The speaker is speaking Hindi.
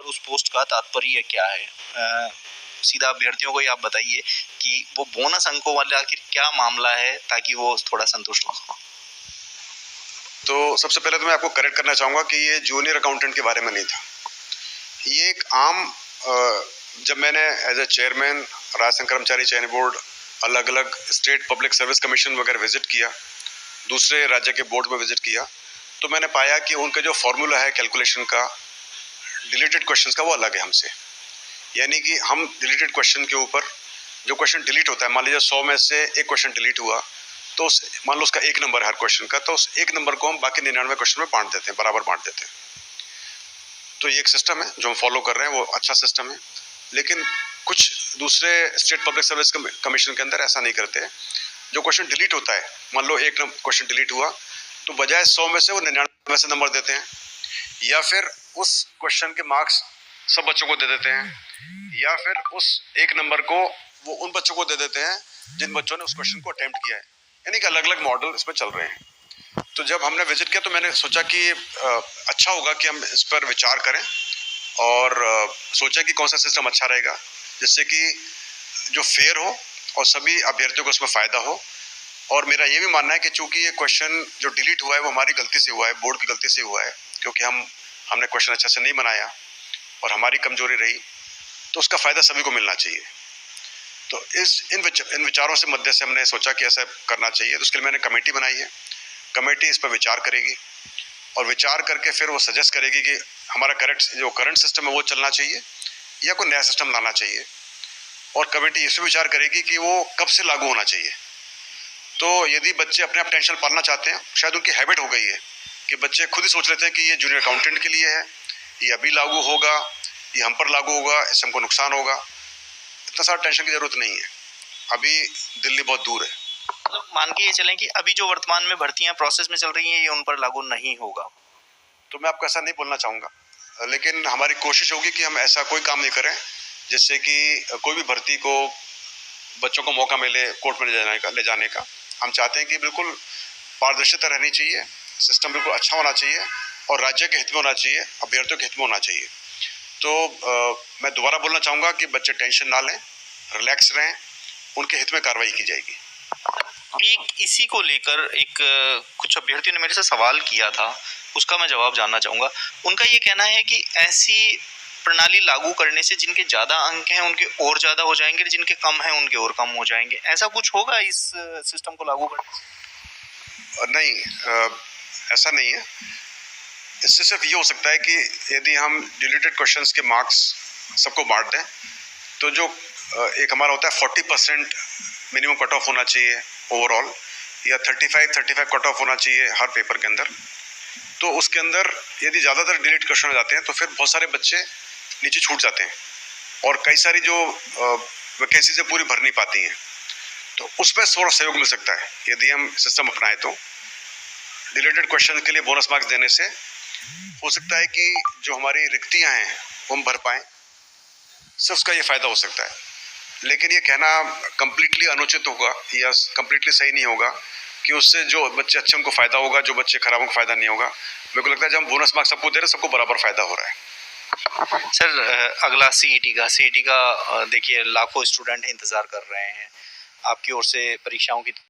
उस पोस्ट का तात्पर्य क्या है? सीधा अभ्यर्थियों को ही आप बताइए कि वो बोनस अंकों वाला आखिर क्या मामला है, ताकि वो थोड़ा संतुष्ट हो। तो सबसे पहले तो मैं आपको करेक्ट करना चाहूँगा कि ये जूनियर अकाउंटेंट के बारे में नहीं था। ये एक आम जब मैंने एज ए चेयरमैन राजस्थान कर्मचारी चयन बोर्ड, अलग अलग स्टेट पब्लिक सर्विस कमीशन वगैरह विजिट किया, दूसरे राज्य के बोर्ड में विजिट किया, तो मैंने पाया कि उनका जो फॉर्मूला है कैलकुलेशन का डिलीटेड क्वेश्चंस का वो अलग है हमसे। यानी कि हम डिलीटेड क्वेश्चन के ऊपर जो क्वेश्चन डिलीट होता है, मान लीजिए 100 में से एक क्वेश्चन डिलीट हुआ, तो मान लो उसका एक नंबर है हर क्वेश्चन का, तो उस एक नंबर को हम बाकी 99 क्वेश्चन में बांट देते हैं, बराबर बांट देते हैं। तो ये एक सिस्टम है जो हम फॉलो कर रहे हैं, वो अच्छा सिस्टम है। लेकिन कुछ दूसरे स्टेट पब्लिक सर्विस कमीशन के अंदर ऐसा नहीं करते। जो क्वेश्चन डिलीट होता है, मान लो एक क्वेश्चन डिलीट हुआ, तो बजाय 100 में से वो 99 में से नंबर देते हैं, या फिर उस क्वेश्चन के मार्क्स सब बच्चों को दे देते हैं, या फिर उस एक नंबर को वो उन बच्चों को दे देते हैं जिन बच्चों ने उस क्वेश्चन को अटेम्प्ट किया है। यानी कि अलग अलग मॉडल इसमें चल रहे हैं। तो जब हमने विजिट किया तो मैंने सोचा कि अच्छा होगा कि हम इस पर विचार करें, और सोचा कि कौन सा सिस्टम अच्छा रहेगा जिससे कि जो फेयर हो और सभी अभ्यर्थियों को उसमें फ़ायदा हो। और मेरा ये भी मानना है कि चूंकि ये क्वेश्चन जो डिलीट हुआ है वो हमारी गलती से हुआ है, बोर्ड की गलती से हुआ है, क्योंकि हमने क्वेश्चन अच्छे से नहीं बनाया और हमारी कमजोरी रही, तो उसका फ़ायदा सभी को मिलना चाहिए। तो इन विचारों से मध्य से हमने सोचा कि ऐसा करना चाहिए। तो उसके लिए मैंने कमेटी बनाई है। कमेटी इस पर विचार करेगी और विचार करके फिर वो सजेस्ट करेगी कि हमारा करंट सिस्टम है वो चलना चाहिए या कोई नया सिस्टम लाना चाहिए। और कमेटी इस पर विचार करेगी कि वो कब से लागू होना चाहिए। तो यदि बच्चे अपने आप टेंशन पालना चाहते हैं, शायद उनकी हैबिट हो गई है कि बच्चे खुद ही सोच लेते हैं कि ये जूनियर अकाउंटेंट के लिए है, ये अभी लागू होगा, ये हम पर लागू होगा, इससे हमको नुकसान होगा। इतना सारा टेंशन की जरूरत नहीं है, अभी दिल्ली बहुत दूर है। मतलब मान के ये चलें कि अभी जो वर्तमान में भर्तियां प्रोसेस में चल रही हैं, ये उन पर लागू नहीं होगा। तो मैं आपको ऐसा नहीं बोलना चाहूँगा, लेकिन हमारी कोशिश होगी कि हम ऐसा कोई काम नहीं करें जिससे कि कोई भी भर्ती को बच्चों को मौका मिले कोर्ट में ले जाने का। हम चाहते हैं कि बिल्कुल पारदर्शिता रहनी चाहिए, सिस्टम बिल्कुल अच्छा होना चाहिए और राज्य के हित में होना चाहिए, अभ्यर्थियों के हित में होना चाहिए। तो मैं दोबारा बोलना चाहूँगा कि बच्चे टेंशन ना लें, रिलैक्स रहें, उनके हित में कार्रवाई की जाएगी। एक इसी को लेकर एक कुछ अभ्यर्थियों ने मेरे से सवाल किया था, उसका मैं जवाब जानना चाहूँगा। उनका ये कहना है कि ऐसी प्रणाली लागू करने से जिनके ज़्यादा अंक हैं उनके और ज़्यादा हो जाएंगे, जिनके कम हैं उनके और कम हो जाएंगे। ऐसा कुछ होगा इस सिस्टम को लागू करने से? नहीं, ऐसा नहीं है। इससे सिर्फ ये हो सकता है कि यदि हम डिलीटेड क्वेश्चंस के मार्क्स सबको बांट दें, तो जो एक हमारा होता है 40% मिनिमम कट ऑफ होना चाहिए ओवरऑल, या 35 कट ऑफ होना चाहिए हर पेपर के अंदर। तो उसके अंदर यदि ज़्यादातर डिलीट क्वेश्चन हो जाते हैं तो फिर बहुत सारे बच्चे नीचे छूट जाते हैं और कई सारी जो वैकेंसीज पूरी भर नहीं पाती हैं। तो उसमें थोड़ा सहयोग मिल सकता है यदि हम सिस्टम अपनाएं। तो डिलीटेड क्वेश्चन के लिए बोनस मार्क्स देने से हो सकता है कि जो हमारी रिक्तियां हैं वो हम भर पाएँ, सिर्फ उसका ये फ़ायदा हो सकता है। लेकिन ये कहना कम्प्लीटली अनुचित होगा या कम्प्लीटली सही नहीं होगा कि उससे जो बच्चे अच्छे उनको फ़ायदा होगा, जो बच्चे खराब उनको फ़ायदा नहीं होगा। मेरे को लगता है जब हम बोनस मार्क्स सबको दे रहे हैं, सबको बराबर फ़ायदा हो रहा है। सर, अगला सीईटी का देखिए लाखों स्टूडेंट इंतज़ार कर रहे हैं आपकी ओर से परीक्षाओं की